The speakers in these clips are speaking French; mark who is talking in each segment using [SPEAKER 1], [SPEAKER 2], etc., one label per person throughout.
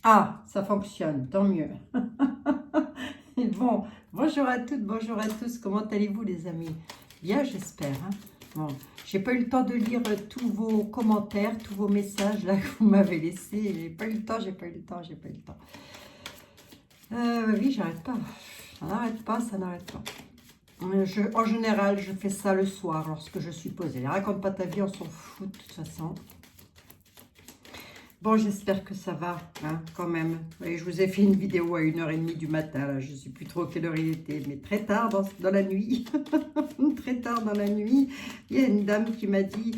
[SPEAKER 1] Ah, ça fonctionne, tant mieux. Et bon, bonjour à toutes, bonjour à tous. Comment allez-vous les amis? Bien, j'espère. Hein. Bon, j'ai pas eu le temps de lire tous vos commentaires, tous vos messages là que vous m'avez laissés. J'ai pas eu le temps, j'ai pas eu le temps, j'ai pas eu le temps. Oui, j'arrête pas. Ça n'arrête pas, ça n'arrête pas. En général, je fais ça le soir lorsque je suis posée. Raconte pas ta vie, on s'en fout de toute façon. Bon, j'espère que ça va, hein, quand même. Oui, je vous ai fait une vidéo à 1h30 du matin, là. Je ne sais plus trop quelle heure il était, mais très tard dans la nuit. Très tard dans la nuit, il y a une dame qui m'a dit,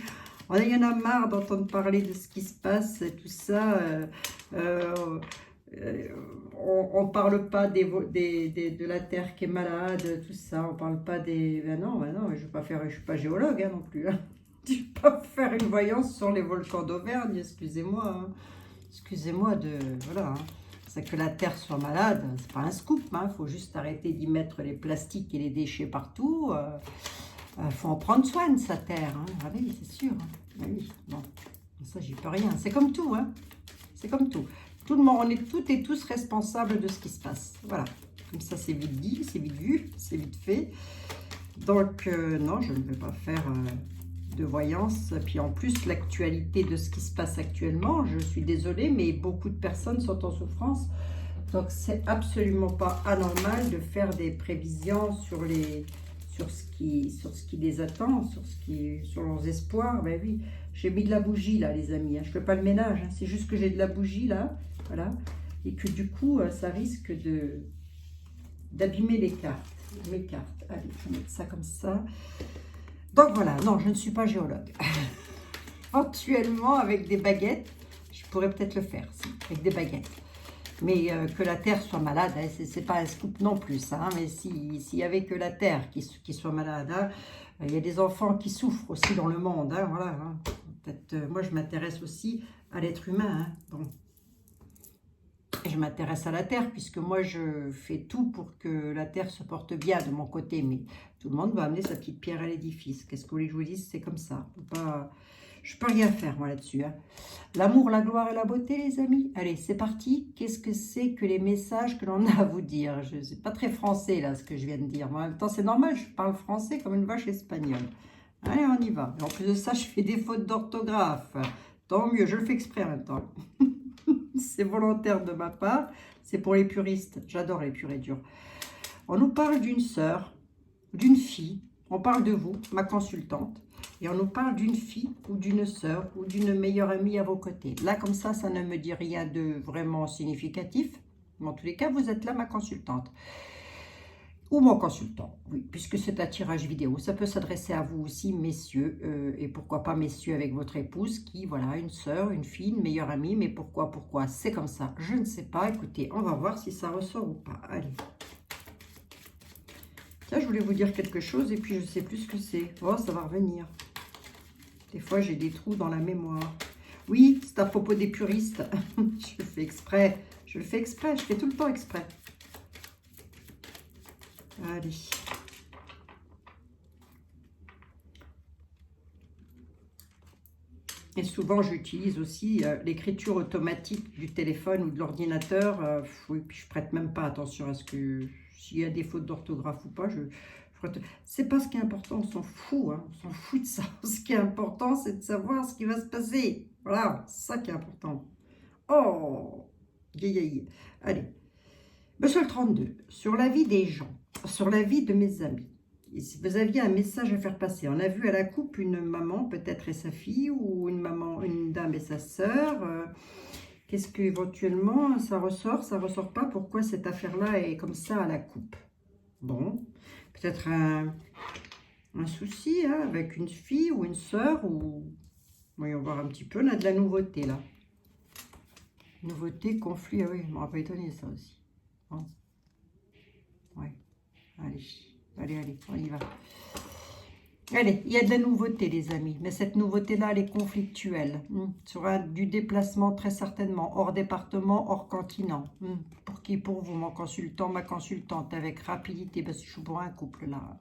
[SPEAKER 1] il y en a marre d'entendre parler de ce qui se passe, et tout ça. Euh, euh, on ne parle pas de la Terre qui est malade, tout ça. On ne parle pas des... ben non, je ne suis pas géologue hein, non plus. Hein. Je ne vais pas faire une voyance sur les volcans d'Auvergne, excusez-moi. Hein. Excusez-moi de... Voilà. Hein. C'est que la Terre soit malade, c'est pas un scoop. Il faut juste arrêter d'y mettre les plastiques et les déchets partout. Faut en prendre soin de sa Terre. Hein. Ah oui, c'est sûr. Hein. Ah oui, bon. Ça, j'y peux rien. C'est comme tout. Hein. C'est comme tout. Tout le monde, on est toutes et tous responsables de ce qui se passe. Voilà. Comme ça, c'est vite dit, c'est vite vu, c'est vite fait. Donc, non, je ne vais pas faire de voyance. Puis en plus, l'actualité de ce qui se passe actuellement, je suis désolée, mais beaucoup de personnes sont en souffrance. Donc, c'est absolument pas anormal de faire des prévisions sur ce qui les attend, sur leurs espoirs. Ben oui, j'ai mis de la bougie là, les amis. Hein. Je ne fais pas le ménage. Hein. C'est juste que j'ai de la bougie là, voilà, et que du coup, ça risque d'abîmer les cartes. Mes cartes. Allez, je vais mettre ça comme ça. Donc voilà, non, je ne suis pas géologue. Actuellement, avec des baguettes, je pourrais peut-être le faire, si, avec des baguettes. Mais que la Terre soit malade, hein, c'est pas un scoop non plus. Hein, mais s'il y avait que la Terre qui soit malade, hein, il y a des enfants qui souffrent aussi dans le monde. Hein, voilà, hein. Peut-être, moi, je m'intéresse aussi à l'être humain. Hein, bon. Et je m'intéresse à la Terre, puisque moi, je fais tout pour que la Terre se porte bien de mon côté. Mais tout le monde va amener sa petite pierre à l'édifice. Qu'est-ce que vous voulez que je vous dise? C'est comme ça. Je ne peux rien faire, moi, là-dessus. Hein. L'amour, la gloire et la beauté, les amis. Allez, c'est parti. Qu'est-ce que c'est que les messages que l'on a à vous dire? C'est pas très français, là, ce que je viens de dire. Mais en même temps, c'est normal, je parle français comme une vache espagnole. Allez, on y va. Et en plus de ça, je fais des fautes d'orthographe. Tant mieux, je le fais exprès en même temps. C'est volontaire de ma part. C'est pour les puristes. J'adore les purs et durs. On nous parle d'une sœur, d'une fille. On parle de vous, ma consultante. Et on nous parle d'une fille ou d'une sœur ou d'une meilleure amie à vos côtés. Là, comme ça ne me dit rien de vraiment significatif. Mais en tous les cas, vous êtes là, ma consultante. Ou mon consultant, oui, puisque c'est un tirage vidéo. Ça peut s'adresser à vous aussi, messieurs, et pourquoi pas messieurs avec votre épouse qui, voilà, une sœur, une fille, une meilleure amie, mais pourquoi, c'est comme ça, je ne sais pas. Écoutez, on va voir si ça ressort ou pas. Allez. Tiens, je voulais vous dire quelque chose et puis je ne sais plus ce que c'est. Oh, ça va revenir. Des fois, j'ai des trous dans la mémoire. Oui, c'est à propos des puristes. Je le fais exprès. Je le fais exprès. Je fais tout le temps exprès. Allez. Et souvent, j'utilise aussi l'écriture automatique du téléphone ou de l'ordinateur. Oui, puis je prête même pas attention à ce que... S'il y a des fautes d'orthographe ou pas, c'est pas ce qui est important, on s'en fout. Hein, on s'en fout de ça. Ce qui est important, c'est de savoir ce qui va se passer. Voilà, c'est ça qui est important. Oh, allez. Monsieur le 32, sur la vie des gens, sur la vie de mes amis. Et si vous aviez un message à faire passer, on a vu à la coupe une maman peut-être et sa fille, ou une maman, une dame et sa sœur. Qu'est-ce que éventuellement ça ressort pas? Pourquoi cette affaire-là est comme ça à la coupe? Bon, peut-être un souci hein, avec une fille ou une sœur, ou... Voyons voir un petit peu, on a de la nouveauté là. Nouveauté, conflit, ah oui, je m'aurais pas étonné ça aussi. Bon. Ouais, allez, on y va. Allez, il y a de la nouveauté, les amis. Mais cette nouveauté-là, elle est conflictuelle. Sur du déplacement, très certainement. Hors département, hors continent. Pour qui? Pour vous, mon consultant, ma consultante. Avec rapidité, parce que je suis pour un couple, là.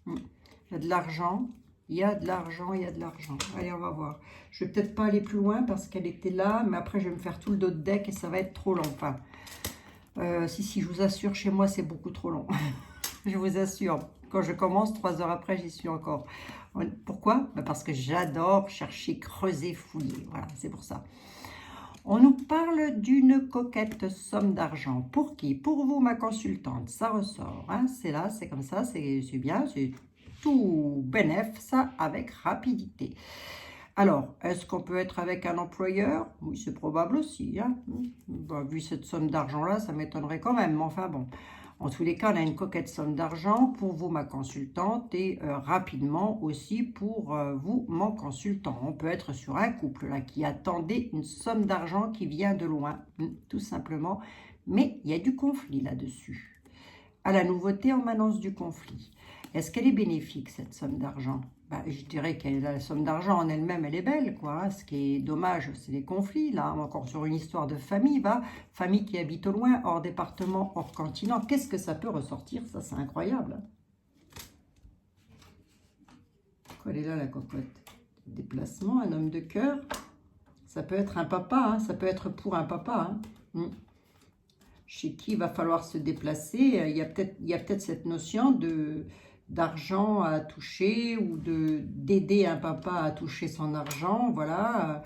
[SPEAKER 1] Il y a de l'argent. Il y a de l'argent, il y a de l'argent. Allez, on va voir. Je vais peut-être pas aller plus loin parce qu'elle était là, mais après, je vais me faire tout le dos de deck et ça va être trop long. Enfin, si, je vous assure, chez moi, c'est beaucoup trop long. Je vous assure. Quand je commence, 3 heures après, j'y suis encore. Pourquoi? Parce que j'adore chercher, creuser, fouiller. Voilà, c'est pour ça. On nous parle d'une coquette somme d'argent. Pour qui? Pour vous, ma consultante. Ça ressort. Hein, c'est là, c'est comme ça, c'est bien, c'est tout bénef, ça, avec rapidité. Alors, est-ce qu'on peut être avec un employeur? Oui, c'est probable aussi. Hein. Bon, vu cette somme d'argent-là, ça m'étonnerait quand même. Mais enfin bon, en tous les cas, on a une coquette somme d'argent pour vous, ma consultante, et rapidement aussi pour vous, mon consultant. On peut être sur un couple là qui attendait une somme d'argent qui vient de loin, tout simplement. Mais il y a du conflit là-dessus. À la nouveauté, on m'annonce du conflit. Est-ce qu'elle est bénéfique, cette somme d'argent? Je dirais que la somme d'argent en elle-même, elle est belle, quoi. Hein. Ce qui est dommage, c'est les conflits, là. Encore sur une histoire de famille, famille qui habite au loin, hors département, hors continent. Qu'est-ce que ça peut ressortir? Ça, c'est incroyable. Hein. Quoi, elle est là, la cocotte? Déplacement, un homme de cœur. Ça peut être un papa, hein. Ça peut être pour un papa, hein. Chez qui il va falloir se déplacer. Il y a peut-être cette notion d'argent à toucher ou d'aider un papa à toucher son argent, voilà.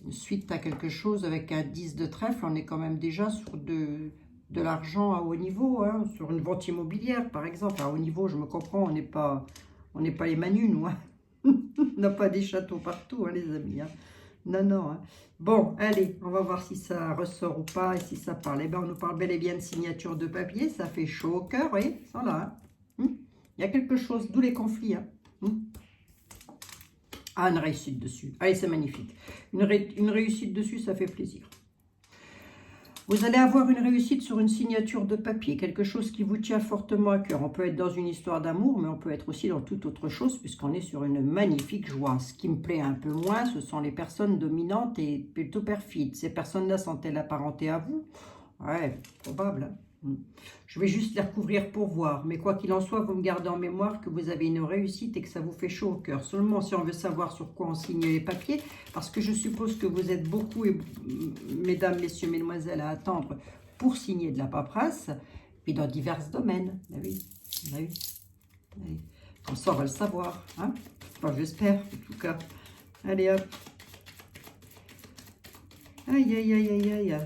[SPEAKER 1] Suite à quelque chose avec un 10 de trèfle, on est quand même déjà sur de l'argent à haut niveau, hein, sur une vente immobilière par exemple. À haut niveau, je me comprends, on n'est pas les Manus, nous, hein. On n'a pas des châteaux partout, hein, les amis, hein. Non, non. Hein. Bon, allez, on va voir si ça ressort ou pas et si ça parle. Eh bien, on nous parle bel et bien de signature de papier. Ça fait chaud au cœur, oui, ça là. Hein. Il y a quelque chose, d'où les conflits. Hein. Ah, une réussite dessus. Allez, c'est magnifique. Une réussite dessus, ça fait plaisir. Vous allez avoir une réussite sur une signature de papier, quelque chose qui vous tient fortement à cœur. On peut être dans une histoire d'amour, mais on peut être aussi dans toute autre chose, puisqu'on est sur une magnifique joie. Ce qui me plaît un peu moins, ce sont les personnes dominantes et plutôt perfides. Ces personnes-là sont-elles apparentées à vous? Ouais, probable. Je vais juste les recouvrir pour voir. Mais quoi qu'il en soit, vous me gardez en mémoire que vous avez une réussite et que ça vous fait chaud au cœur. Seulement si on veut savoir sur quoi on signe les papiers, parce que je suppose que vous êtes beaucoup, mesdames, messieurs, mesdemoiselles, à attendre pour signer de la paperasse, et dans divers domaines. Ben oui, ben oui. Ben oui. Comme ça, on va le savoir. Hein, enfin, j'espère, en tout cas. Allez, hop. Aïe, aïe, aïe, aïe, aïe.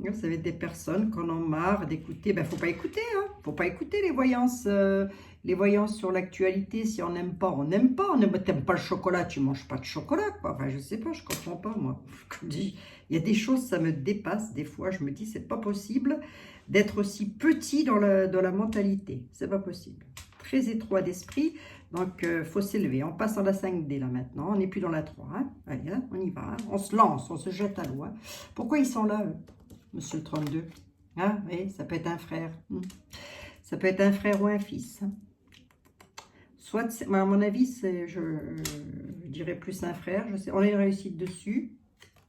[SPEAKER 1] Vous savez, des personnes qu'on en marre d'écouter. Ben, faut pas écouter, hein. Faut pas écouter les voyances sur l'actualité. Si on n'aime pas, on n'aime pas. T'aimes pas le chocolat, tu manges pas de chocolat, quoi. Enfin, je sais pas, je comprends pas, moi. Comme dit, il y a des choses, ça me dépasse. Des fois, je me dis, c'est pas possible d'être aussi petit dans la mentalité. C'est pas possible. Très étroit d'esprit. Donc, faut s'élever. On passe en la 5D, là, maintenant. On n'est plus dans la 3. Hein. Allez, hein, on y va. Hein. On se lance, on se jette à l'eau. Hein. Pourquoi ils sont là, eux? Monsieur le 32. Ah, oui, ça peut être un frère. Ça peut être un frère ou un fils. Soit, à mon avis, je dirais plus un frère. Je sais, on a une réussite dessus.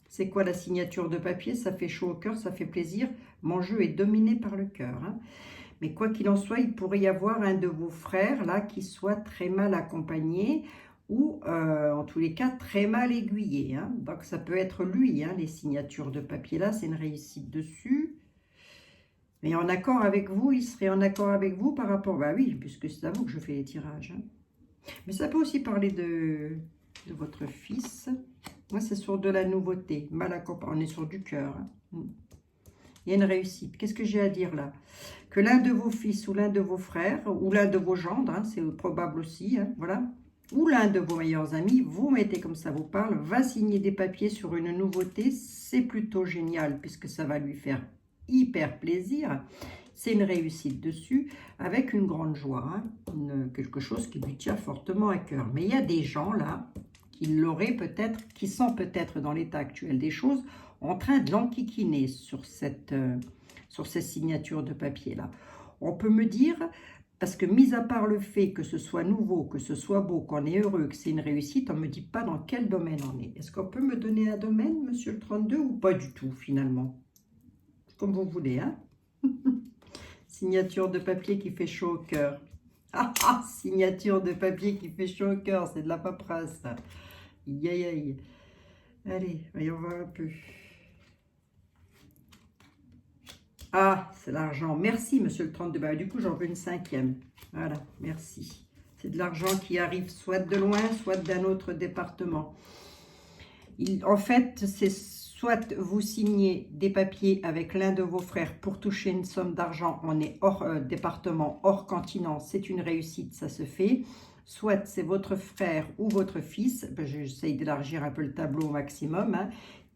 [SPEAKER 1] C'est quoi la signature de papier? Ça fait chaud au cœur, ça fait plaisir. Mon jeu est dominé par le cœur. Hein. Mais quoi qu'il en soit, il pourrait y avoir un de vos frères là qui soit très mal accompagné ou en tous les cas très mal aiguillé. Hein. Donc ça peut être lui, hein, les signatures de papier là, c'est une réussite dessus. Mais en accord avec vous, il serait en accord avec vous par rapport... Bah oui, puisque c'est à vous que je fais les tirages. Hein. Mais ça peut aussi parler de votre fils. Moi, c'est sur de la nouveauté, mal accompagné. On est sur du cœur. Hein. Il y a une réussite. Qu'est-ce que j'ai à dire là? Que l'un de vos fils ou l'un de vos frères ou l'un de vos gendres, hein, c'est probable aussi, hein, voilà, ou l'un de vos meilleurs amis, vous mettez comme ça vous parle, va signer des papiers sur une nouveauté. C'est plutôt génial puisque ça va lui faire hyper plaisir. C'est une réussite dessus avec une grande joie, hein, quelque chose qui lui tient fortement à cœur. Mais il y a des gens là qui l'auraient peut-être, qui sont peut-être dans l'état actuel des choses, en train de l'enquiquiner sur ces signatures de papier là. On peut me dire, parce que mis à part le fait que ce soit nouveau, que ce soit beau, qu'on est heureux, que c'est une réussite, on ne me dit pas dans quel domaine on est. Est-ce qu'on peut me donner un domaine, monsieur le 32, ou pas du tout finalement? Comme vous voulez, hein. Signature de papier qui fait chaud au cœur. Ah, ah, signature de papier qui fait chaud au cœur, c'est de la paperasse. Aïe, aïe, aïe. Allez, voyons voir un peu. Ah, c'est l'argent. Merci, monsieur le 32. Bah, du coup, j'en veux une 5e. Voilà, merci. C'est de l'argent qui arrive soit de loin, soit d'un autre département. En fait, c'est soit vous signez des papiers avec l'un de vos frères pour toucher une somme d'argent, on est hors département, hors continent, c'est une réussite, ça se fait. Soit c'est votre frère ou votre fils, ben, j'essaye d'élargir un peu le tableau au maximum, hein,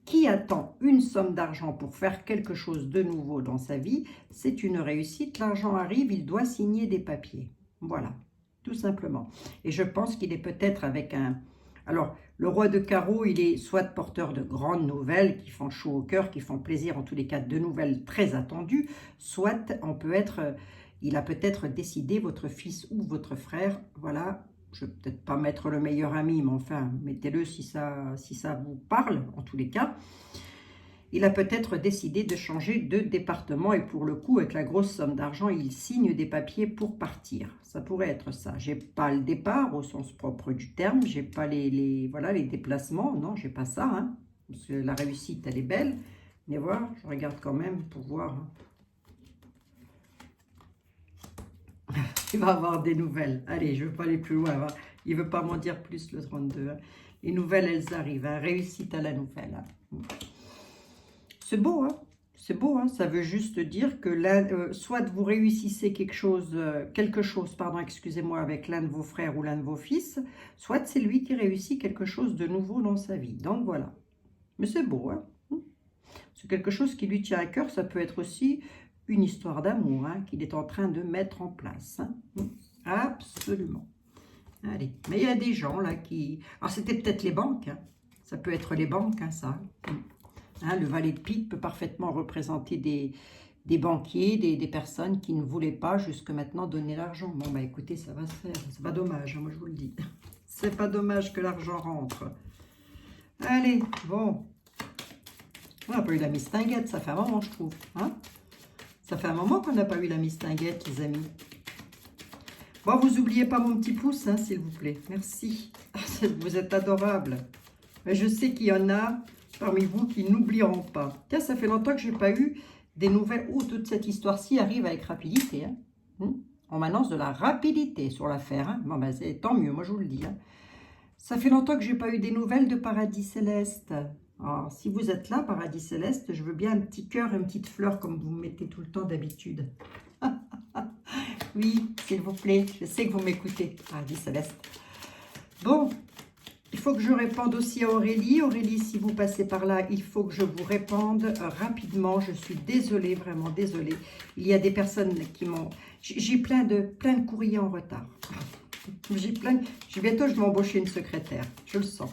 [SPEAKER 1] qui attend une somme d'argent pour faire quelque chose de nouveau dans sa vie, c'est une réussite. L'argent arrive, il doit signer des papiers. Voilà, tout simplement. Et je pense qu'il est peut-être avec un... Alors, le roi de carreau, il est soit porteur de grandes nouvelles qui font chaud au cœur, qui font plaisir, en tous les cas, de nouvelles très attendues, soit on peut être, il a peut-être décidé, votre fils ou votre frère, voilà, je ne vais peut-être pas mettre le meilleur ami, mais enfin, mettez-le si ça vous parle, en tous les cas. Il a peut-être décidé de changer de département et pour le coup, avec la grosse somme d'argent, il signe des papiers pour partir. Ça pourrait être ça. J'ai pas le départ au sens propre du terme, j'ai pas voilà, les déplacements, non, j'ai pas ça. Hein, parce que la réussite, elle est belle. Mais voilà, je regarde quand même pour voir. Il va avoir des nouvelles. Allez, je ne veux pas aller plus loin. Il ne veut pas m'en dire plus, le 32. Hein. Les nouvelles, elles arrivent. Hein. Réussite à la nouvelle. Hein. C'est beau, hein? C'est beau, hein? Ça veut juste dire que soit vous réussissez quelque chose, excusez-moi, avec l'un de vos frères ou l'un de vos fils, soit c'est lui qui réussit quelque chose de nouveau dans sa vie. Donc voilà. Mais c'est beau, hein? C'est quelque chose qui lui tient à cœur. Ça peut être aussi une histoire d'amour, hein, qu'il est en train de mettre en place. Hein? Absolument. Allez, mais il y a des gens là qui... Alors c'était peut-être les banques, hein. Ça peut être les banques, hein, ça. Hein, le valet de pique peut parfaitement représenter des banquiers, des personnes qui ne voulaient pas jusque maintenant donner l'argent. Bon, bah écoutez, ça va se faire. C'est pas dommage, hein, moi je vous le dis. C'est pas dommage que l'argent rentre. Allez, bon. On n'a pas eu la mistinguette, ça fait un moment, je trouve. Hein, ça fait un moment qu'on n'a pas eu la mistinguette, les amis. Bon, vous n'oubliez pas mon petit pouce, hein, s'il vous plaît. Merci. Vous êtes adorables. Mais je sais qu'il y en a parmi vous qui n'oublieront pas. Tiens, ça fait longtemps que je n'ai pas eu des nouvelles. Oh, toute cette histoire-ci arrive avec rapidité. Hein. On m'annonce de la rapidité sur l'affaire. Hein. Bon, ben, c'est tant mieux, moi je vous le dis. Hein. Ça fait longtemps que je n'ai pas eu des nouvelles de Paradis Céleste. Alors, si vous êtes là, Paradis Céleste, je veux bien un petit cœur, une petite fleur comme vous me mettez tout le temps d'habitude. Oui, s'il vous plaît, je sais que vous m'écoutez, Paradis Céleste. Bon, il faut que je réponde aussi à Aurélie. Aurélie, si vous passez par là, il faut que je vous réponde rapidement. Je suis désolée, vraiment désolée. Il y a des personnes qui m'ont... J'ai plein de courriers en retard. Bientôt, je vais embaucher une secrétaire. Je le sens.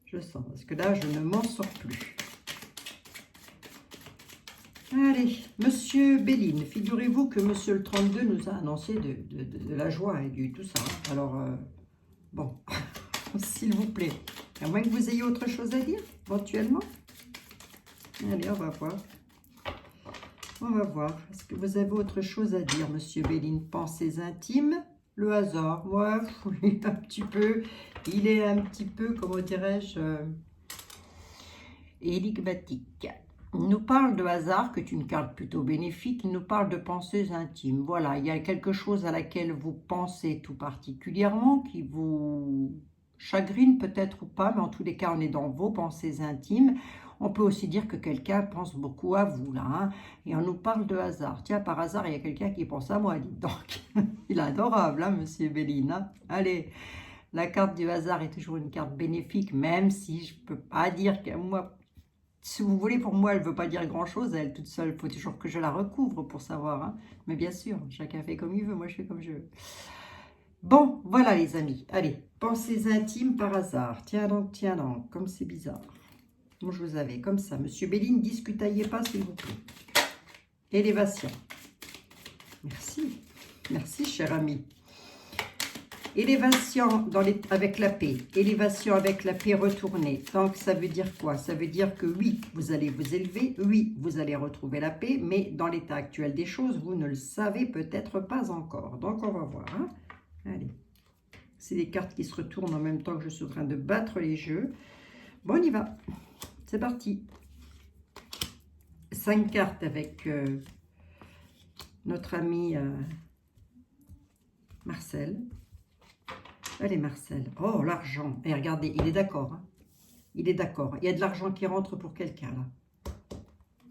[SPEAKER 1] Je le sens, parce que là, je ne m'en sors plus. Allez, Monsieur Béline, figurez-vous que Monsieur le 32 nous a annoncé de la joie et du tout ça. Alors, bon, s'il vous plaît, à moins que vous ayez autre chose à dire, éventuellement. Allez, on va voir. On va voir. Est-ce que vous avez autre chose à dire, Monsieur Béline? Pensées intimes? Le hasard, moi, oui, un petit peu. Il est un petit peu, comment dirais-je, énigmatique. Il nous parle de hasard, qui est une carte plutôt bénéfique. Il nous parle de pensées intimes. Voilà, il y a quelque chose à laquelle vous pensez tout particulièrement, qui vous chagrine peut-être ou pas, mais en tous les cas, on est dans vos pensées intimes. On peut aussi dire que quelqu'un pense beaucoup à vous, là, hein, et on nous parle de hasard. Tiens, par hasard, il y a quelqu'un qui pense à moi, dites donc. Il est adorable, hein, Monsieur Béline. Hein. Allez, la carte du hasard est toujours une carte bénéfique, même si je ne peux pas dire que moi, si vous voulez, pour moi, elle ne veut pas dire grand-chose, elle toute seule. Il faut toujours que je la recouvre pour savoir. Hein. Mais bien sûr, chacun fait comme il veut, moi je fais comme je veux. Bon, voilà les amis. Allez, pensées intimes par hasard. Tiens donc, comme c'est bizarre. Moi, je vous avais comme ça. Monsieur Béline, discutaillez pas, s'il vous plaît. Élévation. Merci. Merci, cher ami. Élévation avec la paix. Élévation avec la paix retournée. Donc, ça veut dire quoi? Ça veut dire que oui, vous allez vous élever. Oui, vous allez retrouver la paix. Mais dans l'état actuel des choses, vous ne le savez peut-être pas encore. Donc, on va voir. Hein. Allez. C'est des cartes qui se retournent en même temps que je suis en train de battre les jeux. Bon, on y va. C'est parti. 5 cartes avec notre ami Marcel. Allez, Marcel. Oh, l'argent. Et regardez, il est d'accord. Hein. Il est d'accord. Il y a de l'argent qui rentre pour quelqu'un, là.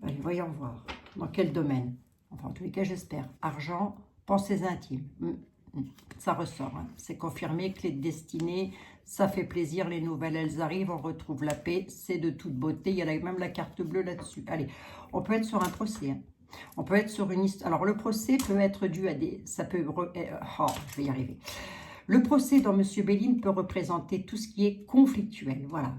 [SPEAKER 1] Allez, voyons voir. Dans quel domaine? Enfin, en tous les cas, j'espère. Argent, pensées intimes. Ça ressort. Hein. C'est confirmé que les destinées, ça fait plaisir. Les nouvelles, elles arrivent. On retrouve la paix. C'est de toute beauté. Il y a même la carte bleue là-dessus. Allez, on peut être sur un procès. Hein. On peut être sur une histoire. Alors, le procès peut être dû à des... Ça peut... Oh, je vais y arriver. Le procès dans M. Béline peut représenter tout ce qui est conflictuel. Voilà.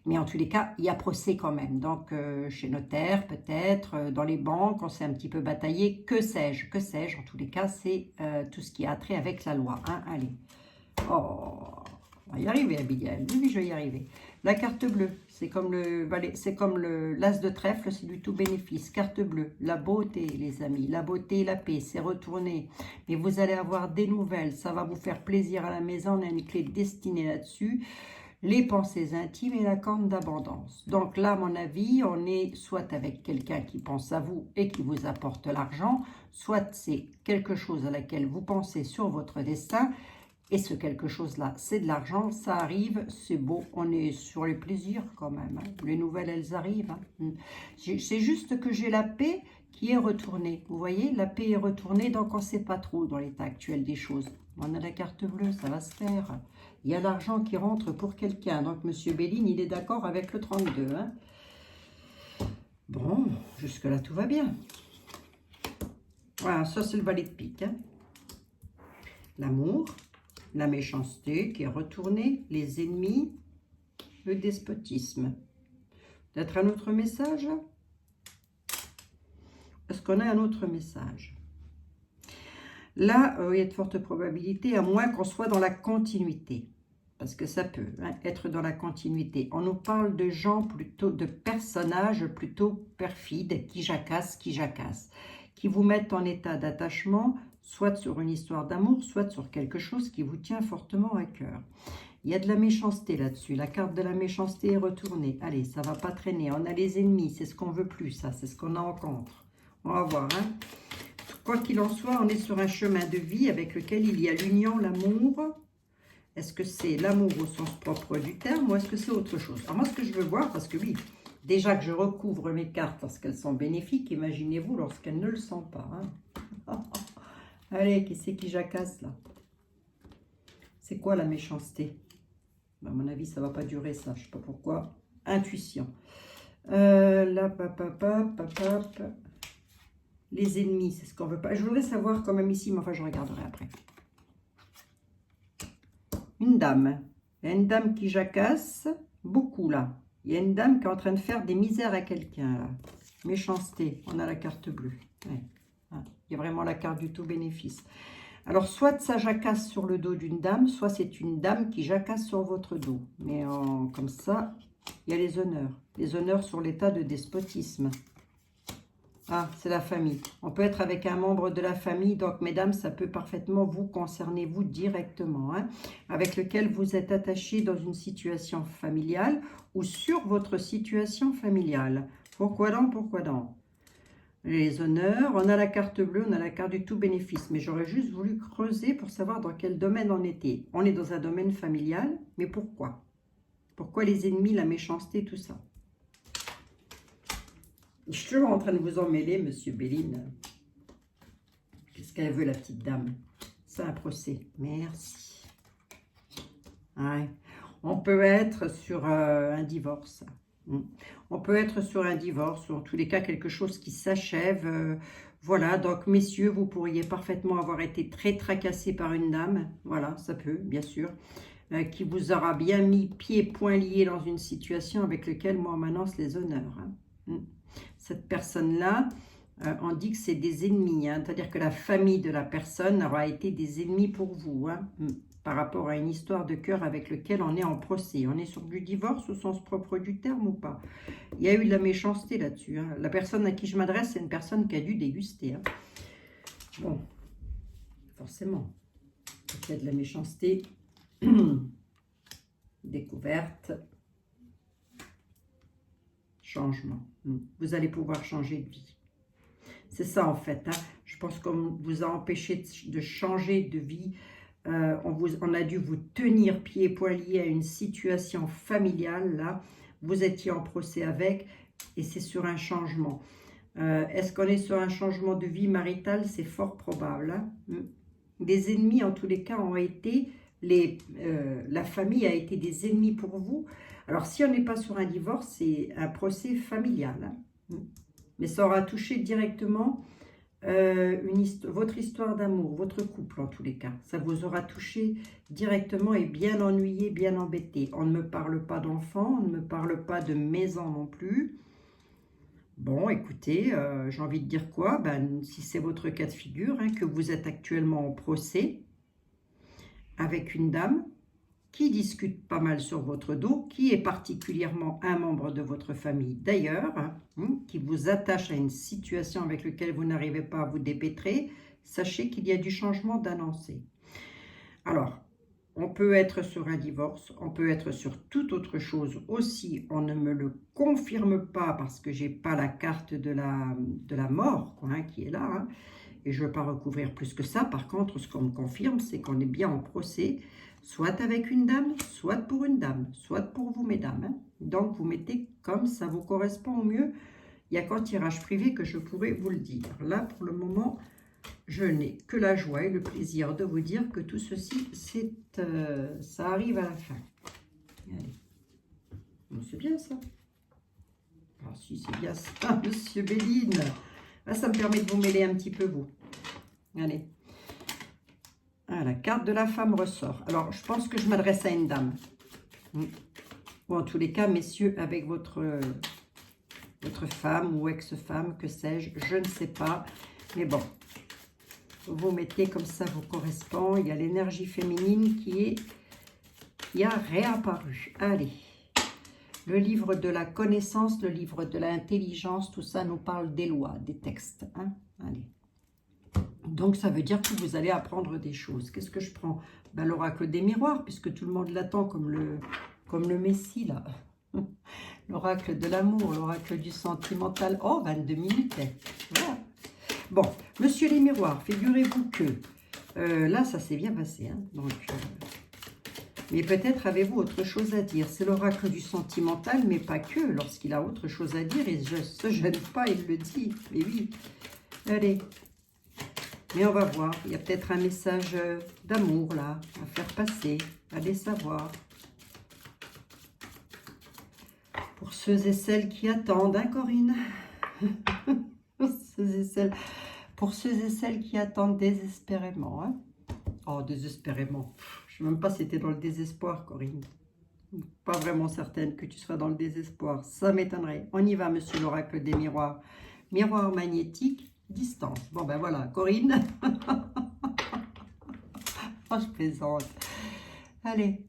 [SPEAKER 1] Mais en tous les cas, il y a procès quand même. Donc, chez notaire, peut-être, dans les banques, on s'est un petit peu bataillé. Que sais-je? En tous les cas, c'est tout ce qui a trait avec la loi. Hein. Allez. Oh, on va y arriver, Abigail. Oui, je vais y arriver. La carte bleue, c'est comme l'as de trèfle, c'est du tout bénéfice. Carte bleue, la beauté, les amis. La beauté et la paix, c'est retourné. Mais vous allez avoir des nouvelles. Ça va vous faire plaisir à la maison. On a une clé destinée là-dessus. Les pensées intimes et la corne d'abondance. Donc là, à mon avis, on est soit avec quelqu'un qui pense à vous et qui vous apporte l'argent, soit c'est quelque chose à laquelle vous pensez sur votre destin. Et ce quelque chose-là, c'est de l'argent, ça arrive, c'est beau, on est sur les plaisirs quand même. Hein. Les nouvelles, elles arrivent. Hein. C'est juste que j'ai la paix qui est retournée. Vous voyez, la paix est retournée, donc on ne sait pas trop dans l'état actuel des choses. On a la carte bleue, ça va se faire. Il y a l'argent qui rentre pour quelqu'un. Donc, M. Béline, il est d'accord avec le 32. Hein. Bon, jusque-là, tout va bien. Voilà, ça, c'est le valet de pique. Hein. L'amour. La méchanceté qui est retournée, les ennemis, le despotisme. Peut-être un autre message? Est-ce qu'on a un autre message? Là, il y a de fortes probabilités, à moins qu'on soit dans la continuité. Parce que ça peut être dans la continuité. On nous parle de gens plutôt, de personnages plutôt perfides, qui jacassent, qui vous mettent en état d'attachement, soit sur une histoire d'amour, soit sur quelque chose qui vous tient fortement à cœur. Il y a de la méchanceté là-dessus. La carte de la méchanceté est retournée. Allez, ça ne va pas traîner. On a les ennemis, c'est ce qu'on veut plus, ça. C'est ce qu'on a en contre. On va voir. Hein. Quoi qu'il en soit, on est sur un chemin de vie avec lequel il y a l'union, l'amour. Est-ce que c'est l'amour au sens propre du terme ou est-ce que c'est autre chose? Alors moi, ce que je veux voir, parce que oui, déjà que je recouvre mes cartes lorsqu'elles sont bénéfiques, imaginez-vous lorsqu'elles ne le sont pas. Hein. Allez, qui c'est qui jacasse là? C'est quoi la méchanceté? À mon avis, ça ne va pas durer ça, je ne sais pas pourquoi. Intuition. Là, les ennemis, c'est ce qu'on veut pas. Je voudrais savoir quand même ici, mais enfin je regarderai après. Une dame. Il y a une dame qui jacasse beaucoup là. Il y a une dame qui est en train de faire des misères à quelqu'un là. Méchanceté, on a la carte bleue. Ouais. Il y a vraiment la carte du tout bénéfice. Alors, soit ça jacasse sur le dos d'une dame, soit c'est une dame qui jacasse sur votre dos. Mais comme ça, il y a les honneurs. Les honneurs sur l'état de despotisme. Ah, c'est la famille. On peut être avec un membre de la famille. Donc, mesdames, ça peut parfaitement vous concerner, vous directement. Hein, avec lequel vous êtes attaché dans une situation familiale ou sur votre situation familiale. Pourquoi donc? Les honneurs, on a la carte bleue, on a la carte du tout bénéfice. Mais j'aurais juste voulu creuser pour savoir dans quel domaine on était. On est dans un domaine familial, mais pourquoi? Pourquoi les ennemis, la méchanceté, tout ça? Je suis toujours en train de vous emmêler, Monsieur Béline. Qu'est-ce qu'elle veut, la petite dame? C'est un procès. Merci. Ouais. On peut être sur un divorce. On peut être sur un divorce, ou en tous les cas quelque chose qui s'achève. Voilà, donc messieurs, vous pourriez parfaitement avoir été très tracassé par une dame. Voilà, ça peut, bien sûr. Qui vous aura bien mis pieds et poings liés dans une situation avec laquelle moi, on m'annonce les honneurs. Hein. Cette personne-là, On dit que c'est des ennemis, hein, c'est-à-dire que la famille de la personne aura été des ennemis pour vous, hein, par rapport à une histoire de cœur avec laquelle on est en procès. On est sur du divorce au sens propre du terme ou pas? Il y a eu de la méchanceté là-dessus. Hein. La personne à qui je m'adresse, c'est une personne qui a dû déguster. Hein. Bon, forcément, il y a de la méchanceté, découverte, changement. Vous allez pouvoir changer de vie. C'est ça en fait. Hein. Je pense qu'on vous a empêché de changer de vie. On a dû vous tenir pieds et poings liés à une situation familiale. Là, vous étiez en procès avec et c'est sur un changement. Est-ce qu'on est sur un changement de vie maritale? C'est fort probable. Hein. Des ennemis en tous les cas ont été, la famille a été des ennemis pour vous. Alors si on n'est pas sur un divorce, c'est un procès familial. Hein. Mais ça aura touché directement votre histoire d'amour, votre couple en tous les cas. Ça vous aura touché directement et bien ennuyé, bien embêté. On ne me parle pas d'enfants, on ne me parle pas de maison non plus. Bon, écoutez, j'ai envie de dire quoi? Ben, si c'est votre cas de figure, hein, que vous êtes actuellement en procès avec une dame qui discute pas mal sur votre dos, qui est particulièrement un membre de votre famille d'ailleurs, hein, qui vous attache à une situation avec laquelle vous n'arrivez pas à vous dépêtrer, sachez qu'il y a du changement d'annoncé. Alors, on peut être sur un divorce, on peut être sur toute autre chose aussi, on ne me le confirme pas parce que j'ai pas la carte de la mort quoi, hein, qui est là, hein, et je ne veux pas recouvrir plus que ça. Par contre, ce qu'on me confirme, c'est qu'on est bien en procès, soit avec une dame, soit pour une dame, soit pour vous, mesdames. Hein. Donc, vous mettez comme ça vous correspond au mieux. Il n'y a qu'en tirage privé que je pourrais vous le dire. Là, pour le moment, je n'ai que la joie et le plaisir de vous dire que tout ceci, ça arrive à la fin. Allez. Bon, c'est bien ça. Ah si, c'est bien ça, Monsieur Béline. Là, ça me permet de vous mêler un petit peu, vous. Allez. Ah, la carte de la femme ressort. Alors, je pense que je m'adresse à une dame. Ou en tous les cas, messieurs, avec votre femme ou ex-femme, que sais-je, je ne sais pas. Mais bon, vous mettez comme ça vous correspond. Il y a l'énergie féminine qui a réapparu. Allez. Le livre de la connaissance, le livre de l'intelligence, tout ça nous parle des lois, des textes. Hein. Allez. Donc, ça veut dire que vous allez apprendre des choses. Qu'est-ce que je prends? Ben, l'oracle des miroirs, puisque tout le monde l'attend comme le Messie, là. L'oracle de l'amour, l'oracle du sentimental. Oh, 22 minutes. Voilà. Bon, monsieur les miroirs, figurez-vous que... là, ça s'est bien passé. Hein. Donc, mais peut-être avez-vous autre chose à dire. C'est l'oracle du sentimental, mais pas que. Lorsqu'il a autre chose à dire, il ne se gêne pas, il le dit. Mais oui. Allez. Mais on va voir, il y a peut-être un message d'amour là, à faire passer, allez savoir. Pour ceux et celles qui attendent, hein Corinne? Pour ceux et celles qui attendent désespérément. Hein? Oh, désespérément. Je ne sais même pas si c'était dans le désespoir, Corinne. Pas vraiment certaine que tu seras dans le désespoir, ça m'étonnerait. On y va, monsieur l'oracle des miroirs. Miroir magnétique. Distance. Bon, ben voilà, Corinne. Oh, je plaisante. Allez,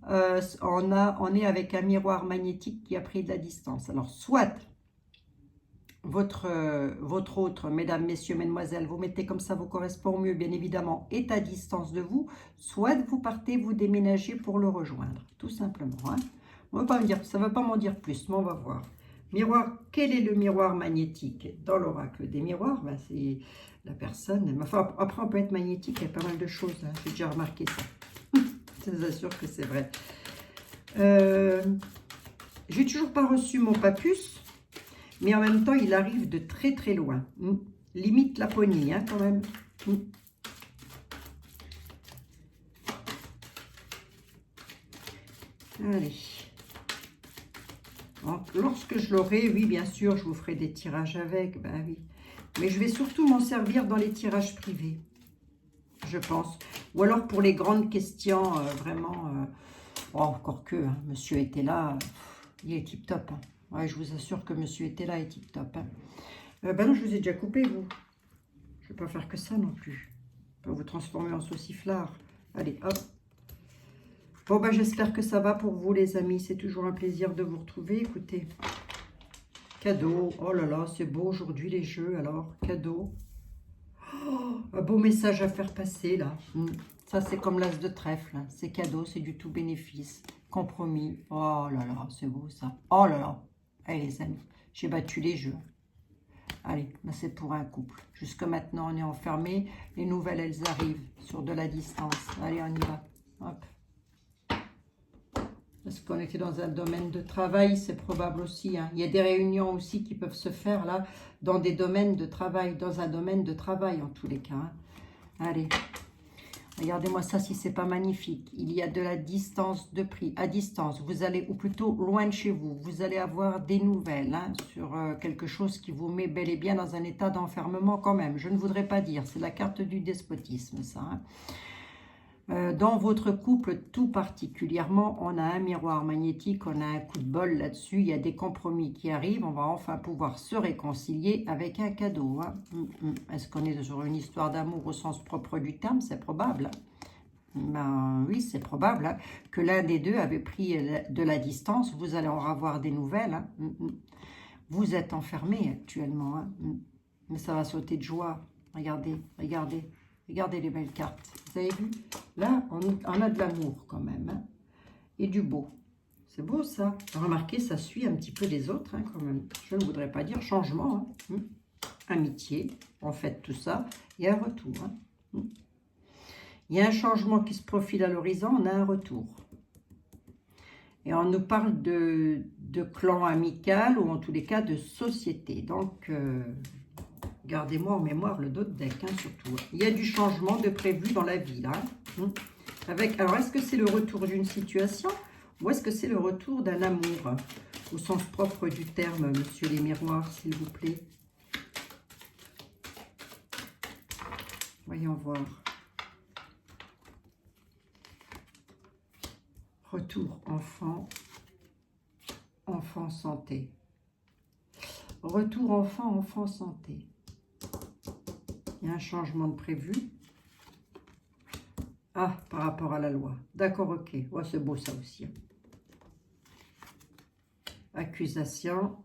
[SPEAKER 1] on est avec un miroir magnétique qui a pris de la distance. Alors, soit votre autre, mesdames, messieurs, mesdemoiselles, vous mettez comme ça vous correspond au mieux, bien évidemment, est à distance de vous, soit vous partez, vous déménagez pour le rejoindre, tout simplement. Hein. On va pas me dire, ça ne va pas m'en dire plus, mais on va voir. Miroir, quel est le miroir magnétique? Dans l'oracle des miroirs, ben c'est la personne. Enfin, après, on peut être magnétique, il y a pas mal de choses. Hein, j'ai déjà remarqué ça. Je vous assure que c'est vrai. J'ai toujours pas reçu mon papus, mais en même temps, il arrive de très très loin. Limite Laponie, hein, quand même. Allez. Donc, lorsque je l'aurai, oui, bien sûr, je vous ferai des tirages avec, ben oui. Mais je vais surtout m'en servir dans les tirages privés, je pense. Ou alors pour les grandes questions, vraiment... oh, encore que, hein, monsieur était là, il est tip-top. Hein. Ouais, je vous assure que monsieur était là et tip-top. Hein. Ben non, je vous ai déjà coupé, vous. Je ne vais pas faire que ça non plus. Je vais pas vous transformer en sauciflard. Allez, hop. Bon, ben j'espère que ça va pour vous, les amis. C'est toujours un plaisir de vous retrouver. Écoutez, cadeau. Oh là là, c'est beau aujourd'hui, les jeux. Alors, cadeau. Oh, un beau message à faire passer, là. Ça, c'est comme l'as de trèfle. C'est cadeau, c'est du tout bénéfice. Compromis. Oh là là, c'est beau, ça. Oh là là. Allez, les amis, j'ai battu les jeux. Allez, ben c'est pour un couple. Jusque maintenant, on est enfermés. Les nouvelles, elles arrivent sur de la distance. Allez, on y va. Hop. Est-ce qu'on était dans un domaine de travail? C'est probable aussi. Hein. Il y a des réunions aussi qui peuvent se faire là, dans des domaines de travail, dans un domaine de travail en tous les cas. Hein. Allez, regardez-moi ça si c'est pas magnifique. Il y a de la distance de prix. À distance, vous allez, ou plutôt loin de chez vous, vous allez avoir des nouvelles hein, sur quelque chose qui vous met bel et bien dans un état d'enfermement quand même. Je ne voudrais pas dire, c'est la carte du despotisme ça. Hein. Dans votre couple, tout particulièrement, on a un miroir magnétique, on a un coup de bol là-dessus, il y a des compromis qui arrivent, on va enfin pouvoir se réconcilier avec un cadeau. Hein. Est-ce qu'on est sur une histoire d'amour au sens propre du terme? C'est probable. Ben, oui, c'est probable hein, que l'un des deux avait pris de la distance. Vous allez en avoir des nouvelles. Hein. Vous êtes enfermés actuellement, hein. Mais ça va sauter de joie. Regardez, regardez. Regardez les belles cartes. Vous avez vu? Là, on a de l'amour quand même. Hein, et du beau. C'est beau ça. Remarquez, ça suit un petit peu les autres hein, quand même. Je ne voudrais pas dire changement. Hein. Amitié. En fait, tout ça. Il y a un retour. Hein. Il y a un changement qui se profile à l'horizon. On a un retour. Et on nous parle de clan amical ou en tous les cas de société. Donc... gardez-moi en mémoire le dos de deck, hein, surtout. Il y a du changement de prévu dans la vie, là. Avec, alors, est-ce que c'est le retour d'une situation ou est-ce que c'est le retour d'un amour au sens propre du terme, monsieur les miroirs, s'il vous plaît? Voyons voir. Retour enfant, enfant santé. Retour enfant, enfant santé. Il y a un changement de prévu. Ah, par rapport à la loi. D'accord, ok. Ouais, c'est beau ça aussi. Accusation.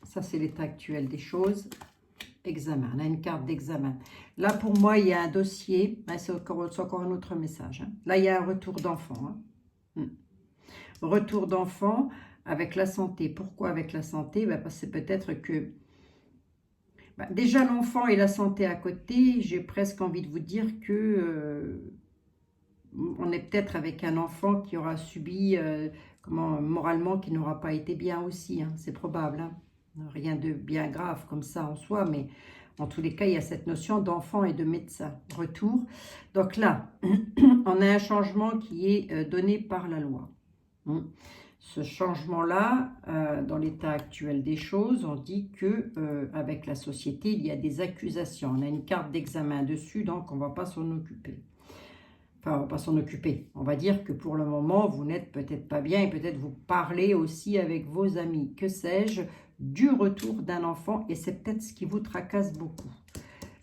[SPEAKER 1] Ça, c'est l'état actuel des choses. Examen. On a une carte d'examen. Là, pour moi, il y a un dossier. C'est encore un autre message. Hein. Là, il y a un retour d'enfant. Hein. Retour d'enfant avec la santé. Pourquoi avec la santé? Parce que c'est peut-être que déjà, l'enfant et la santé à côté, j'ai presque envie de vous dire que on est peut-être avec un enfant qui aura subi, moralement, qui n'aura pas été bien aussi. Hein, c'est probable. Hein. Rien de bien grave comme ça en soi, mais en tous les cas, il y a cette notion d'enfant et de médecin. Retour. Donc là, on a un changement qui est donné par la loi. Ce changement-là, dans l'état actuel des choses, on dit que avec la société, il y a des accusations. On a une carte d'examen dessus, donc on ne va pas s'en occuper. Enfin, on ne va pas s'en occuper. On va dire que pour le moment, vous n'êtes peut-être pas bien et peut-être vous parlez aussi avec vos amis. Que sais-je? Du retour d'un enfant et c'est peut-être ce qui vous tracasse beaucoup.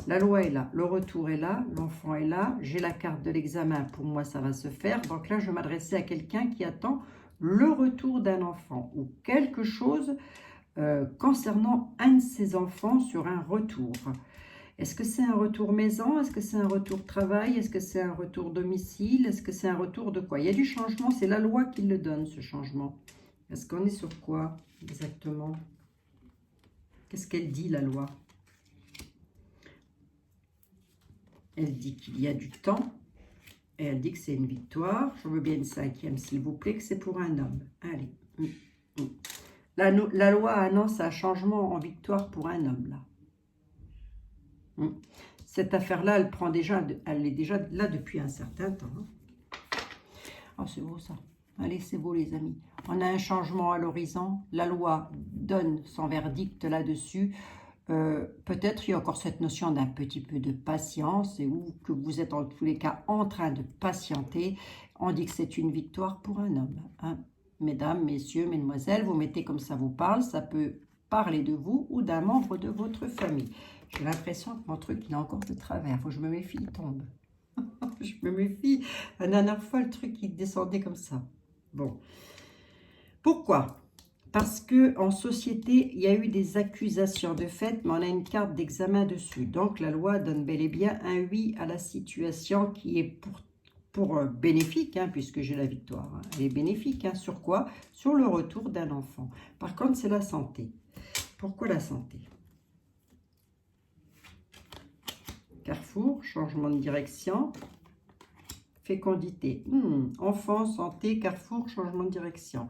[SPEAKER 1] La loi est là, le retour est là, l'enfant est là. J'ai la carte de l'examen, pour moi ça va se faire. Donc là, je vais m'adresser à quelqu'un qui attend le retour d'un enfant ou quelque chose concernant un de ses enfants sur un retour. Est-ce que c'est un retour maison? Est-ce que c'est un retour travail? Est-ce que c'est un retour domicile? Est-ce que c'est un retour de quoi? Il y a du changement, c'est la loi qui le donne, ce changement. Est-ce qu'on est sur quoi exactement? Qu'est-ce qu'elle dit, la loi? Elle dit qu'il y a du temps. Et elle dit que c'est une victoire. Je veux bien une cinquième, s'il vous plaît, que c'est pour un homme. Allez. La loi annonce un changement en victoire pour un homme, là. Cette affaire-là, elle est déjà là depuis un certain temps. Oh, c'est beau, ça. Allez, c'est beau, les amis. On a un changement à l'horizon. La loi donne son verdict là-dessus. Peut-être il y a encore cette notion d'un petit peu de patience et où que vous êtes en tous les cas en train de patienter. On dit que c'est une victoire pour un homme. Hein. Mesdames, messieurs, mesdemoiselles, vous mettez comme ça vous parle. Ça peut parler de vous ou d'un membre de votre famille. J'ai l'impression que mon truc, il a encore de travers. Faut que je me méfie, il tombe. Je me méfie. La dernière fois, le truc, il descendait comme ça. Bon. Pourquoi? Parce que en société, il y a eu des accusations de fait, mais on a une carte d'examen dessus. Donc, la loi donne bel et bien un oui à la situation qui est pour bénéfique, hein, puisque j'ai la victoire. Hein. Elle est bénéfique. Hein. Sur quoi? Sur le retour d'un enfant. Par contre, c'est la santé. Pourquoi la santé? Carrefour, changement de direction, fécondité. Enfant, santé, carrefour, changement de direction.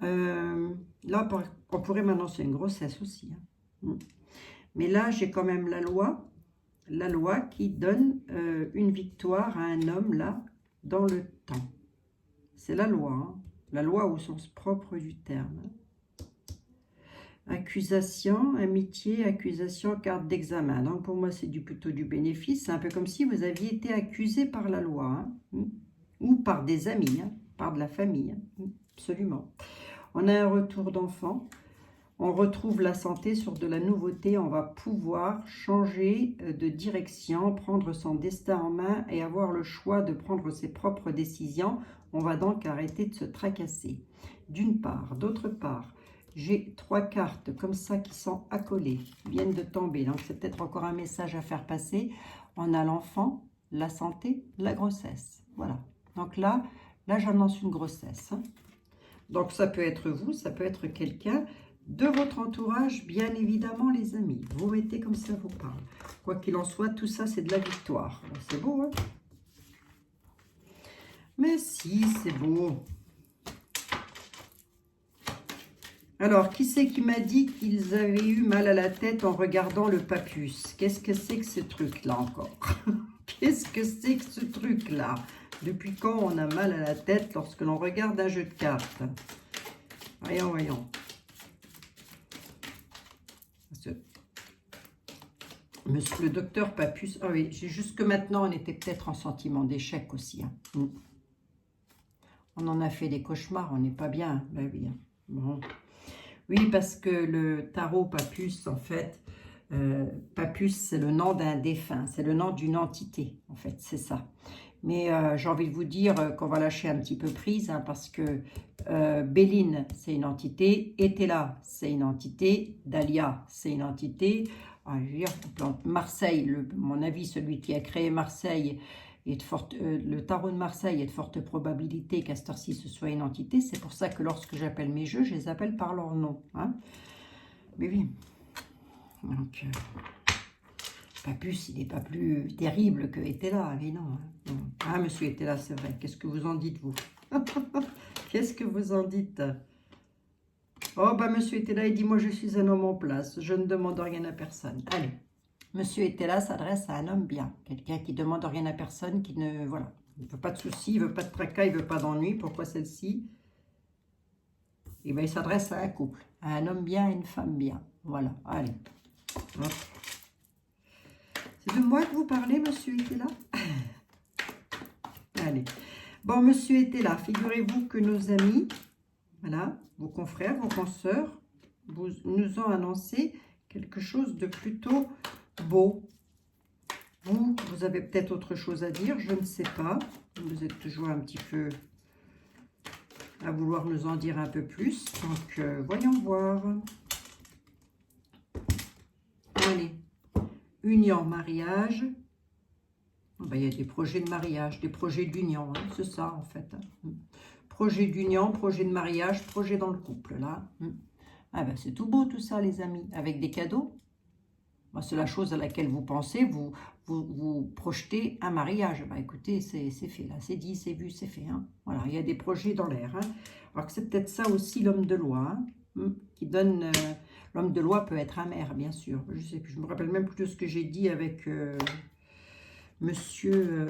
[SPEAKER 1] Là, on pourrait m'annoncer une grossesse aussi. Hein. Mais là, j'ai quand même la loi qui donne une victoire à un homme, là, dans le temps. C'est la loi, hein. La loi au sens propre du terme. Accusation, amitié, accusation, carte d'examen. Donc, pour moi, c'est plutôt du bénéfice. C'est un peu comme si vous aviez été accusé par la loi, hein, ou par des amis, hein, par de la famille. Hein, absolument. On a un retour d'enfant. On retrouve la santé sur de la nouveauté. On va pouvoir changer de direction, prendre son destin en main et avoir le choix de prendre ses propres décisions. On va donc arrêter de se tracasser. D'une part. D'autre part, j'ai 3 cartes comme ça qui sont accolées, viennent de tomber. Donc, c'est peut-être encore un message à faire passer. On a l'enfant, la santé, la grossesse. Voilà. Donc là j'annonce une grossesse. Hein. Donc, ça peut être vous, ça peut être quelqu'un de votre entourage, bien évidemment, les amis. Vous mettez comme ça vous parle. Quoi qu'il en soit, tout ça, c'est de la victoire. C'est beau, hein? Mais si, c'est beau. Alors, qui c'est qui m'a dit qu'ils avaient eu mal à la tête en regardant le papus? Qu'est-ce que c'est que ce truc-là encore? Qu'est-ce que c'est que ce truc-là? Depuis quand on a mal à la tête lorsque l'on regarde un jeu de cartes? Voyons, voyons. Monsieur le docteur Papus. Ah oui, jusque maintenant, on était peut-être en sentiment d'échec aussi. Hein. On en a fait des cauchemars, on n'est pas bien. Ben oui. Bon. Oui, parce que le tarot Papus, en fait, Papus, c'est le nom d'un défunt, c'est le nom d'une entité, en fait, c'est ça. Mais j'ai envie de vous dire qu'on va lâcher un petit peu prise, hein, parce que Béline, c'est une entité, Etela, c'est une entité, Dahlia, c'est une entité. Ah, je veux dire, Marseille, mon avis, celui qui a créé Marseille, le tarot de Marseille est de forte probabilité qu'à cette heure-ci, ce soit une entité. C'est pour ça que lorsque j'appelle mes jeux, je les appelle par leur nom. Hein. Mais oui. Donc, Papus, il n'est pas plus terrible que Etela, mais non. Hein. Ah, monsieur Etela, c'est vrai. Qu'est-ce que vous en dites, vous? Qu'est-ce que vous en dites? Oh, bah, monsieur Etela, il dit, moi, je suis un homme en place. Je ne demande rien à personne. Allez. Monsieur Etela s'adresse à un homme bien. Quelqu'un qui ne demande rien à personne, qui ne... Voilà. Il ne veut pas de soucis, il ne veut pas de tracas, il ne veut pas d'ennui. Pourquoi celle-ci? Eh bien, il s'adresse à un couple. À un homme bien et une femme bien. Voilà. Allez. Hop. C'est de moi que vous parlez, monsieur Etela? Allez. Bon, monsieur Etela, figurez-vous que nos amis, voilà, vos confrères, vos consoeurs, nous ont annoncé quelque chose de plutôt beau. Vous avez peut-être autre chose à dire, je ne sais pas. Vous êtes toujours un petit peu à vouloir nous en dire un peu plus. Donc, voyons voir. Allez. Union, mariage. Oh ben, il y a des projets de mariage, des projets d'union. Hein, c'est ça, en fait. Hein. Projet d'union, projet de mariage, projet dans le couple, là. Ah ben, c'est tout beau, tout ça, les amis. Avec des cadeaux. C'est la chose à laquelle vous pensez, vous projetez un mariage. Bah, écoutez, c'est fait là, c'est dit, c'est vu, c'est fait. Hein. Voilà, il y a des projets dans l'air. Hein. Alors que c'est peut-être ça aussi l'homme de loi, hein, qui donne... l'homme de loi peut être amer, bien sûr. Je me rappelle même plus de ce que j'ai dit avec monsieur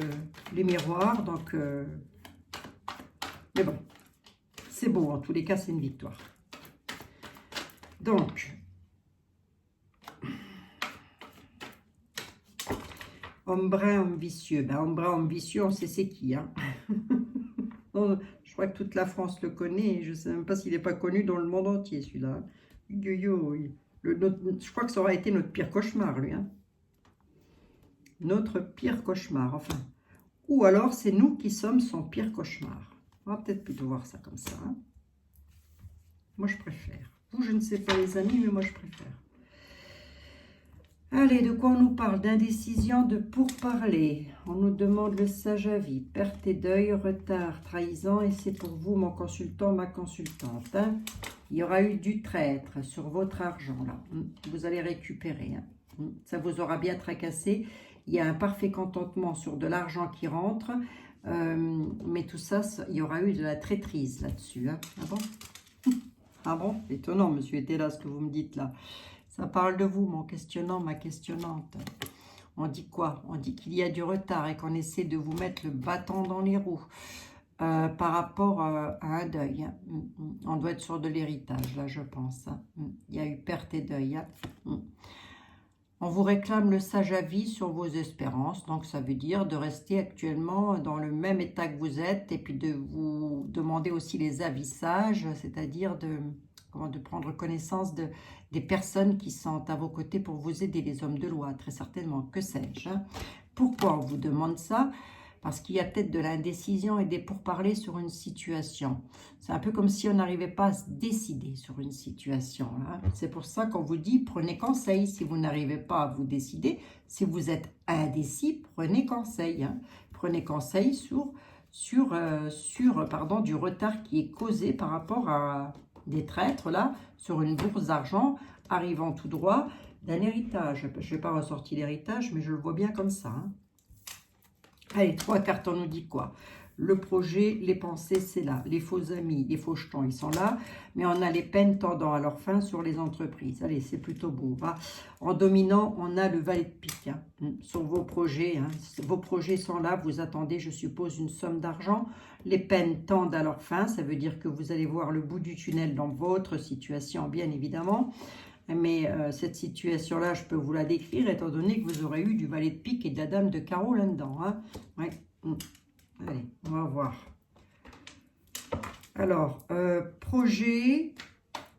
[SPEAKER 1] les miroirs. Donc, mais bon, c'est beau. En tous les cas, c'est une victoire. Donc... Homme brun, homme vicieux. Ben, homme brun, homme vicieux, on sait c'est qui. Hein. Je crois que toute la France le connaît. Et je ne sais même pas s'il n'est pas connu dans le monde entier, celui-là. Je crois que ça aura été notre pire cauchemar, lui. Hein. Notre pire cauchemar, enfin. Ou alors, c'est nous qui sommes son pire cauchemar. On va peut-être plutôt voir ça comme ça. Hein. Moi, je préfère. Vous, je ne sais pas, les amis, mais moi, je préfère. Allez, de quoi on nous parle? D'indécision, de pourparler. On nous demande le sage avis, perte et deuil, retard, trahison. Et c'est pour vous, mon consultant, ma consultante. Hein. Il y aura eu du traître sur votre argent, là. Vous allez récupérer. Hein. Ça vous aura bien tracassé. Il y a un parfait contentement sur de l'argent qui rentre. Mais tout ça, il y aura eu de la traîtrise là-dessus. Hein. Ah bon? Ah bon? Étonnant, monsieur était là, ce que vous me dites là. Ça parle de vous, mon questionnant, ma questionnante. On dit quoi? On dit qu'il y a du retard et qu'on essaie de vous mettre le bâton dans les roues par rapport à un deuil. Hein. On doit être sur de l'héritage, là, je pense. Hein. Il y a eu perte et deuil. Hein. On vous réclame le sage avis sur vos espérances. Donc, ça veut dire de rester actuellement dans le même état que vous êtes et puis de vous demander aussi les avis sages, c'est-à-dire de prendre connaissance des personnes qui sont à vos côtés pour vous aider, les hommes de loi, très certainement, que sais-je. Hein. Pourquoi on vous demande ça? Parce qu'il y a peut-être de l'indécision et des pourparlers sur une situation. C'est un peu comme si on n'arrivait pas à se décider sur une situation. Hein. C'est pour ça qu'on vous dit, prenez conseil. Si vous n'arrivez pas à vous décider, si vous êtes indécis, prenez conseil. Hein. Prenez conseil sur du retard qui est causé par rapport à des traîtres, là, sur une bourse d'argent, arrivant tout droit d'un héritage. Je ne vais pas ressortir l'héritage, mais je le vois bien comme ça. Hein. Allez, 3 cartes, on nous dit quoi? Le projet, les pensées, c'est là. Les faux amis, les faux jetons, ils sont là. Mais on a les peines tendant à leur fin sur les entreprises. Allez, c'est plutôt beau. Hein. En dominant, on a le valet de pique. Hein, sur vos projets. Hein. Vos projets sont là. Vous attendez, je suppose, une somme d'argent. Les peines tendent à leur fin. Ça veut dire que vous allez voir le bout du tunnel dans votre situation, bien évidemment. Mais cette situation-là, je peux vous la décrire, étant donné que vous aurez eu du valet de pique et de la dame de carreau là-dedans. Hein. Ouais. Allez, on va voir. Alors, projet,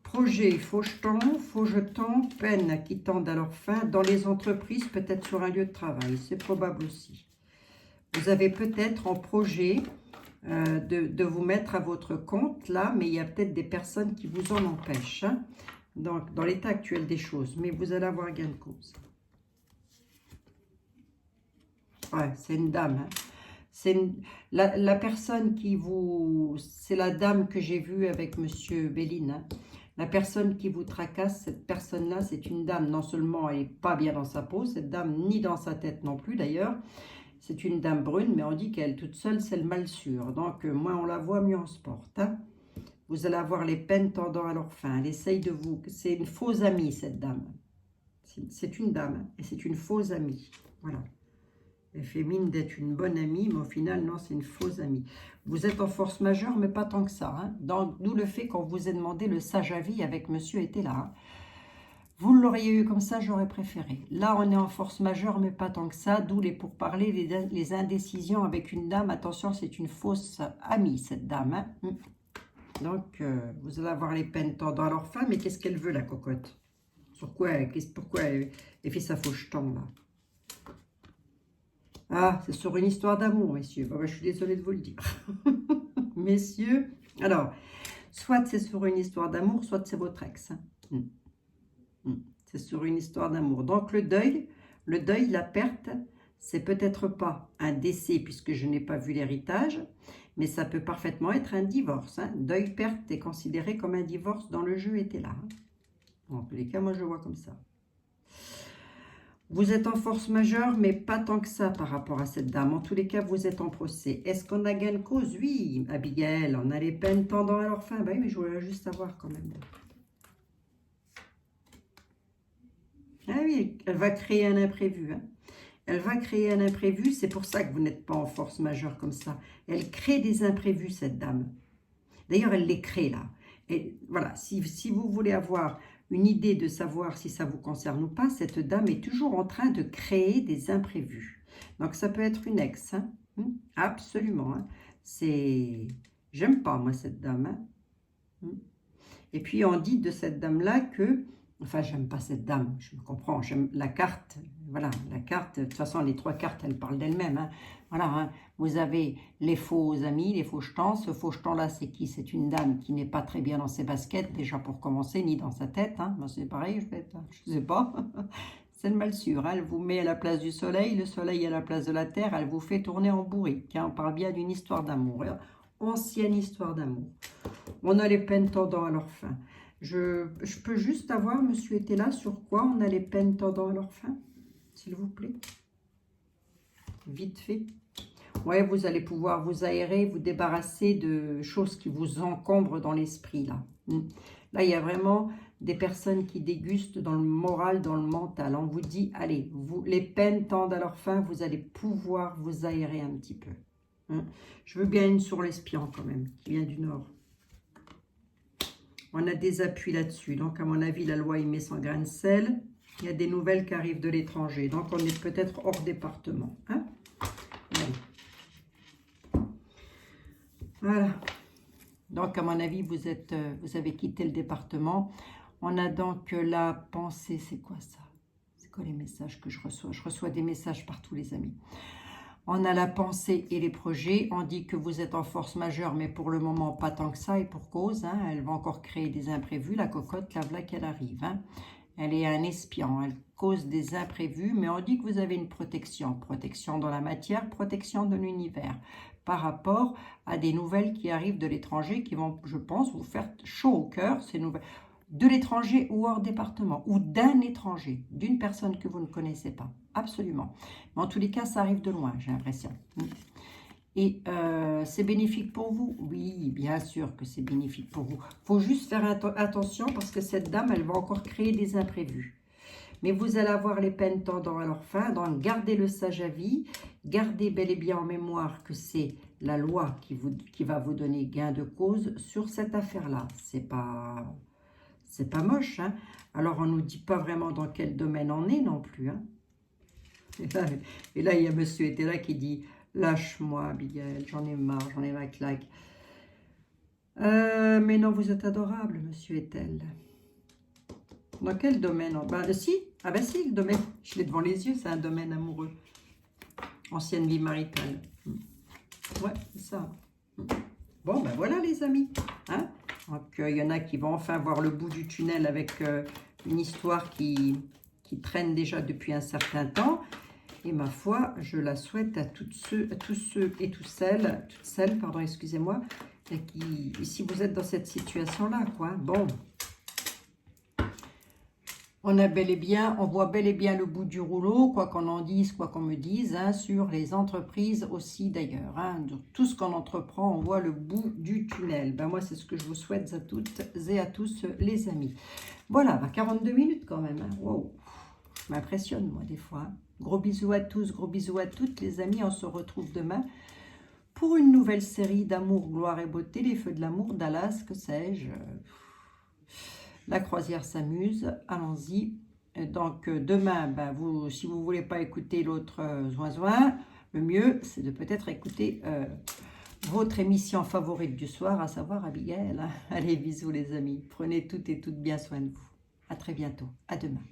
[SPEAKER 1] faux jetons, peine qui tendent à leur fin. Dans les entreprises, peut-être sur un lieu de travail. C'est probable aussi. Vous avez peut-être en projet de vous mettre à votre compte, là, mais il y a peut-être des personnes qui vous en empêchent. Hein. Donc, dans l'état actuel des choses. Mais vous allez avoir gain de cause. Ouais, c'est une dame. Hein. C'est la personne qui vous... C'est la dame que j'ai vue avec Monsieur Béline. Hein. La personne qui vous tracasse, cette personne-là, c'est une dame. Non seulement elle n'est pas bien dans sa peau, cette dame, ni dans sa tête non plus d'ailleurs. C'est une dame brune, mais on dit qu'elle toute seule, c'est le mal sûr. Donc, moins on la voit, mieux on se porte. Hein. Vous allez avoir les peines tendant à leur fin. Elle essaye de vous... C'est une fausse amie, cette dame. C'est une dame, et c'est une fausse amie. Voilà. Elle fait mine d'être une bonne amie, mais au final, non, c'est une fausse amie. Vous êtes en force majeure, mais pas tant que ça. Hein. D'où le fait qu'on vous ait demandé le sage avis avec monsieur était là. Hein. Vous l'auriez eu comme ça, j'aurais préféré. Là, on est en force majeure, mais pas tant que ça. D'où les pourparlers, les indécisions avec une dame. Attention, c'est une fausse amie, cette dame. Hein. Donc, vous allez avoir les peines tendant à leur fin, mais qu'est-ce qu'elle veut, la cocotte? Pourquoi elle fait sa fausse jeton, là? Ah, c'est sur une histoire d'amour, messieurs. Bon, ben, je suis désolée de vous le dire. Messieurs, alors, soit c'est sur une histoire d'amour, soit c'est votre ex. Hein. C'est sur une histoire d'amour. Donc, le deuil, la perte, c'est peut-être pas un décès, puisque je n'ai pas vu l'héritage, mais ça peut parfaitement être un divorce. Hein. Deuil, perte est considéré comme un divorce dans le jeu était là. Hein. En tous les cas, moi, je vois comme ça. Vous êtes en force majeure, mais pas tant que ça par rapport à cette dame. En tous les cas, vous êtes en procès. Est-ce qu'on a gain de cause? Oui, Abigail, on a les peines tendant à leur fin. Ben oui, mais je voulais juste savoir quand même. Ah oui, elle va créer un imprévu. Hein. Elle va créer un imprévu, c'est pour ça que vous n'êtes pas en force majeure comme ça. Elle crée des imprévus, cette dame. D'ailleurs, elle les crée là. Et voilà, si vous voulez avoir une idée de savoir si ça vous concerne ou pas, cette dame est toujours en train de créer des imprévus. Donc, ça peut être une ex. Hein. Absolument. Hein. J'aime pas, moi, cette dame. Hein. Et puis on dit de cette dame-là que, enfin j'aime pas cette dame, je me comprends, j'aime la carte, voilà, la carte, de toute façon les 3 cartes elles parlent d'elles-mêmes, hein. Voilà, hein. Vous avez les faux amis, les faux jetons, ce faux jeton-là c'est qui? C'est une dame qui n'est pas très bien dans ses baskets, déjà pour commencer, ni dans sa tête, hein. Moi c'est pareil, je sais pas, c'est le mal sûr, hein. Elle vous met à la place du soleil, le soleil à la place de la terre, elle vous fait tourner en bourrique, hein. On parle bien d'une histoire d'amour, ancienne histoire d'amour. On a les peines tendant à leur fin. Je peux juste avoir, monsieur était là, sur quoi on a les peines tendant à leur fin, s'il vous plaît. Vite fait. Ouais, vous allez pouvoir vous aérer, vous débarrasser de choses qui vous encombrent dans l'esprit, là. Là, il y a vraiment des personnes qui dégustent dans le moral, dans le mental. On vous dit, allez, les peines tendent à leur fin, vous allez pouvoir vous aérer un petit peu. Je veux bien une sur l'espion, quand même, qui vient du Nord. On a des appuis là-dessus. Donc, à mon avis, la loi y met son grain de sel. Il y a des nouvelles qui arrivent de l'étranger. Donc, on est peut-être hors département. Hein? Voilà. Donc, à mon avis, vous avez quitté le département. On a donc la pensée. C'est quoi ça? C'est quoi les messages que je reçois? Je reçois des messages partout, les amis. On a la pensée et les projets. On dit que vous êtes en force majeure, mais pour le moment, pas tant que ça, et pour cause. Hein, elle va encore créer des imprévus. La cocotte, là, voilà qu'elle arrive. Hein. Elle est un espion. Elle cause des imprévus, mais on dit que vous avez une protection. Protection dans la matière, protection de l'univers. Par rapport à des nouvelles qui arrivent de l'étranger, qui vont, je pense, vous faire chaud au cœur, ces nouvelles. De l'étranger ou hors département, ou d'un étranger, d'une personne que vous ne connaissez pas, absolument. Mais en tous les cas, ça arrive de loin, j'ai l'impression. Et c'est bénéfique pour vous? Oui, bien sûr que c'est bénéfique pour vous. Il faut juste faire attention parce que cette dame, elle va encore créer des imprévus. Mais vous allez avoir les peines tendant à leur fin, donc gardez le sage à vie, gardez bel et bien en mémoire que c'est la loi qui va vous donner gain de cause sur cette affaire-là. C'est pas moche, hein. Alors, on ne nous dit pas vraiment dans quel domaine on est non plus, hein. Et là, il y a monsieur était là qui dit « Lâche-moi, Abigail, j'en ai marre, j'en ai ma claque. » Mais non, vous êtes adorable, monsieur est-elle. Dans quel domaine? Si, ah ben si, le domaine, je l'ai devant les yeux, c'est un domaine amoureux. Ancienne vie maritale. Ouais, c'est ça. Bon, ben voilà les amis, hein. Donc, il y en a qui vont enfin voir le bout du tunnel avec une histoire qui traîne déjà depuis un certain temps. Et ma foi, je la souhaite à tous ceux et toutes celles, pardon, excusez-moi, qui, si vous êtes dans cette situation-là, quoi. Bon, on voit bel et bien le bout du rouleau, quoi qu'on en dise, quoi qu'on me dise, hein, sur les entreprises aussi d'ailleurs. Hein, tout ce qu'on entreprend, on voit le bout du tunnel. Ben moi, c'est ce que je vous souhaite à toutes et à tous, les amis. Voilà, 42 minutes quand même. Hein. Wow, je m'impressionne moi des fois. Hein. Gros bisous à tous, gros bisous à toutes les amis. On se retrouve demain pour une nouvelle série d'amour, gloire et beauté, les feux de l'amour, Dallas, que sais-je. La croisière s'amuse, allons-y. Donc demain, ben si vous ne voulez pas écouter l'autre zoin-zoin, le mieux c'est de peut-être écouter votre émission favorite du soir, à savoir Abigail. Allez, bisous les amis. Prenez toutes et toutes bien soin de vous. À très bientôt. À demain.